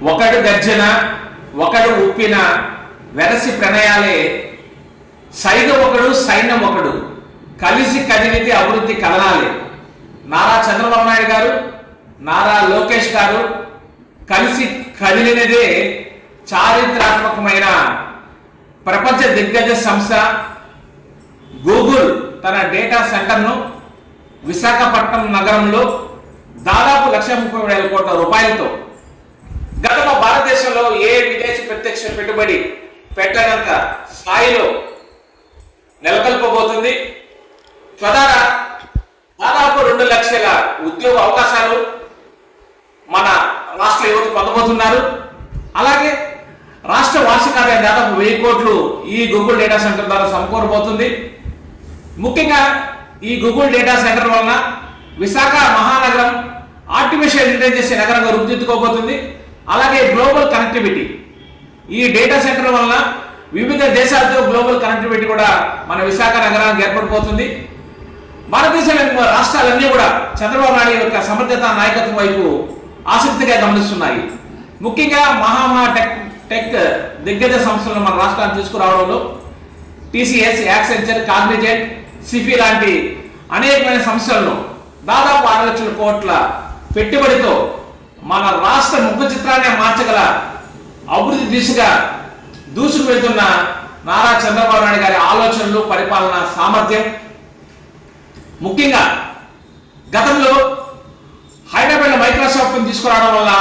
ఒకడు గర్జన ఒకడు ఉప్పిన వెరసి ప్రణయాలే సైగ ఒకడు సైన్యం ఒకడు కలిసి కదిలితే అభివృద్ధి కదలాలి. నారా చంద్రబాబు నాయుడు గారు, నారా లోకేష్ గారు కలిసి కదిలినదే చారిత్రాత్మకమైన ప్రపంచ దిగ్గజ సంస్థ గూగుల్ తన డేటా సెంటర్ను విశాఖపట్నం నగరంలో దాదాపు 1,30,000 కోట్ల రూపాయలతో గతంలో భారతదేశంలో ఏ విదేశీ ప్రత్యక్ష పెట్టుబడి పెట్టనంత స్థాయిలో నెలకొల్పబోతుంది. తద్వారా దాదాపు 2 లక్షల ఉద్యోగ అవకాశాలు మన రాష్ట్ర యువత పొందబోతున్నారు. అలాగే రాష్ట్ర వార్షిక ఆదాయం దాదాపు 1000 కోట్లు ఈ గూగుల్ డేటా సెంటర్ ద్వారా సమకూరబోతుంది. ముఖ్యంగా ఈ గూగుల్ డేటా సెంటర్ వలన విశాఖ మహానగరం ఆర్టిఫిషియల్ ఇంటెలిజెన్స్ నగరంగా రూపుదిద్దుకోబోతుంది. అలాగే గ్లోబల్ కనెక్టివిటీ, ఈ డేటా సెంటర్ వలన వివిధ దేశాలతో గ్లోబల్ కనెక్టివిటీ కూడా మన విశాఖ నగరానికి ఏర్పడిపోతుంది. భారతదేశంలోని రాష్ట్రాలన్నీ కూడా చంద్రబాబు నాయుడు యొక్క సమర్థత నాయకత్వం వైపు ఆసక్తిగా గమనిస్తున్నాయి. ముఖ్యంగా మహా టెక్ దిగ్గజ సంస్థలను మన రాష్ట్రాన్ని తీసుకురావడంలో టీసీఎస్, యాక్సెంచర్, కాగ్నిజెంట్, సిఫీ లాంటి అనేకమైన సంస్థలను దాదాపు 6 లక్షల కోట్ల పెట్టుబడితో మన రాష్ట్ర ముఖ చిత్రాన్ని మార్చగల అభివృద్ధి దిశగా దూసుకు వెళ్తున్న నారా చంద్రబాబు నాయుడు గారి ఆలోచనలు, పరిపాలన సామర్థ్యం, ముఖ్యంగా గతంలో హైదరాబాద్ మైక్రోసాఫ్ట్ తీసుకురావడం వల్ల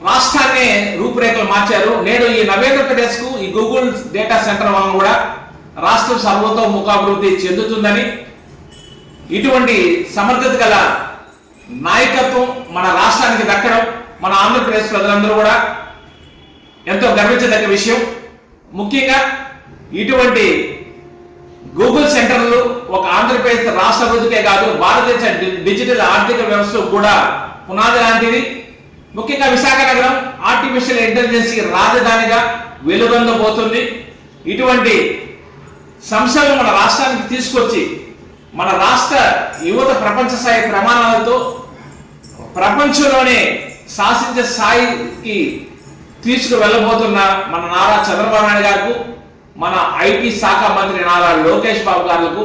రాష్ట్రాన్ని రూపురేఖలు మార్చారు. నేడు ఈ నవేంద్రప్రదేశ్ కు ఈ గూగుల్ డేటా సెంటర్ వలన కూడా రాష్ట్రం సర్వతోముఖాభివృద్ధి చెందుతుందని, ఇటువంటి సమర్థత గల నాయకత్వం మన రాష్ట్రానికి దక్కడం మన ఆంధ్రప్రదేశ్ ప్రజలందరూ కూడా ఎంతో గర్వించదగ్గ విషయం. ముఖ్యంగా ఇటువంటి గూగుల్ సెంటర్లు ఒక ఆంధ్రప్రదేశ్ రాష్ట్ర అభివృద్ధికే కాదు, భారతదేశ డిజిటల్ ఆర్థిక వ్యవస్థ కూడా పునాది లాంటిది. ముఖ్యంగా విశాఖ నగరం ఆర్టిఫిషియల్ ఇంటెలిజెన్స్ రాజధానిగా వెలుగొందబోతుంది. ఇటువంటి సంస్థలను మన రాష్ట్రానికి తీసుకొచ్చి మన రాష్ట్ర యువత ప్రపంచ స్థాయి ప్రమాణాలతో ప్రపంచంలోనే శాసించే స్థాయికి తీసుకువెళ్ళబోతున్న మన నారా చంద్రబాబు నాయుడు గారికి, మన ఐటీ శాఖ మంత్రి నారా లోకేష్ బాబు గారికి